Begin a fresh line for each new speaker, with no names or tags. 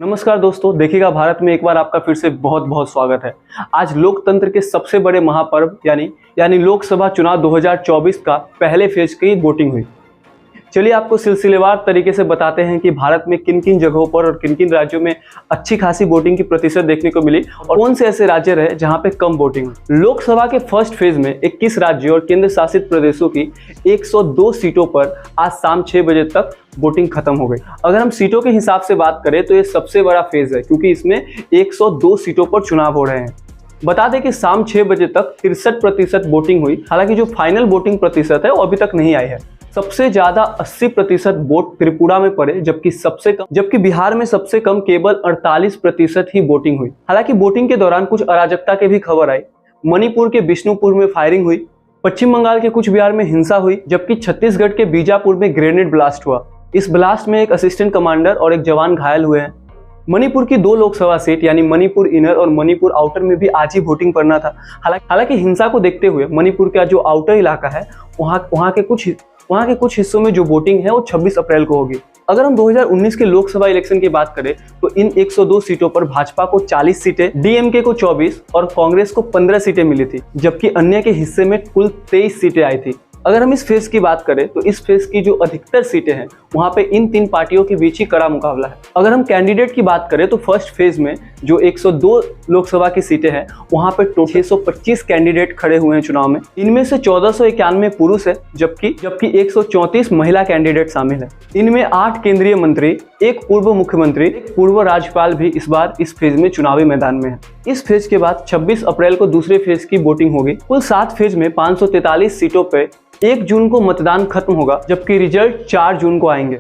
नमस्कार दोस्तों, देखिएगा भारत में एक बार आपका फिर से बहुत बहुत स्वागत है। आज लोकतंत्र के सबसे बड़े महापर्व यानी लोकसभा चुनाव 2024 का पहले फेज की वोटिंग हुई। चलिए आपको सिलसिलेवार तरीके से बताते हैं कि भारत में किन किन जगहों पर और किन किन राज्यों में अच्छी खासी वोटिंग की प्रतिशत देखने को मिली और कौन से ऐसे राज्य रहे जहां पे कम वोटिंग हुई। लोकसभा के फर्स्ट फेज में 21 राज्यों और केंद्र शासित प्रदेशों की 102 सीटों पर आज शाम 6 बजे तक वोटिंग खत्म हो गई। अगर हम सीटों के हिसाब से बात करें तो ये सबसे बड़ा फेज है क्योंकि इसमें 102 सीटों पर चुनाव हो रहे हैं। बता दें कि शाम 6 बजे तक 63% वोटिंग हुई। हालांकि जो फाइनल वोटिंग प्रतिशत है वो अभी तक नहीं आई है। सबसे ज्यादा 80% वोट त्रिपुरा में पड़े, जबकि बिहार में सबसे कम केवल 48% ही वोटिंग हुई। हालांकि वोटिंग के दौरान कुछ अराजकता की भी खबर आई। मणिपुर के बिष्णुपुर में फायरिंग हुई, पश्चिम बंगाल के कुछ बिहार में हिंसा हुई, जबकि छत्तीसगढ़ के बीजापुर में ग्रेनेड ब्लास्ट हुआ। इस ब्लास्ट में एक असिस्टेंट कमांडर और एक जवान घायल हुए हैं। मणिपुर की 2 लोकसभा सीट यानी मणिपुर इनर और मणिपुर आउटर में भी आज ही वोटिंग पड़ना था। हालांकि हिंसा को देखते हुए मणिपुर का जो आउटर इलाका है वहाँ के कुछ हिस्सों में जो वोटिंग है वो 26 अप्रैल को होगी। अगर हम 2019 के लोकसभा इलेक्शन की बात करें तो इन 102 सीटों पर भाजपा को 40 सीटें, डीएमके को 24 और कांग्रेस को 15 सीटें मिली थी, जबकि अन्य के हिस्से में कुल 23 सीटें आई थी। अगर हम इस फेज की बात करें तो इस फेज की जो अधिकतर सीटें हैं वहां पे इन 3 पार्टियों के बीच ही कड़ा मुकाबला है। अगर हम कैंडिडेट की बात करें तो फर्स्ट फेज में जो 102 लोकसभा की सीटें हैं वहां पे 625 कैंडिडेट खड़े हुए हैं चुनाव में। इनमें से 1491 पुरुष है, जबकि 134 महिला कैंडिडेट शामिल है। इनमें 8 केंद्रीय मंत्री, एक पूर्व मुख्यमंत्री, एक पूर्व राज्यपाल भी इस बार इस फेज में चुनावी मैदान में है। इस फेज के बाद 26 अप्रैल को दूसरे फेज की वोटिंग होगी। कुल 7 फेज में 543 सीटों पे 1 जून को मतदान खत्म होगा, जबकि रिजल्ट 4 जून को आएंगे।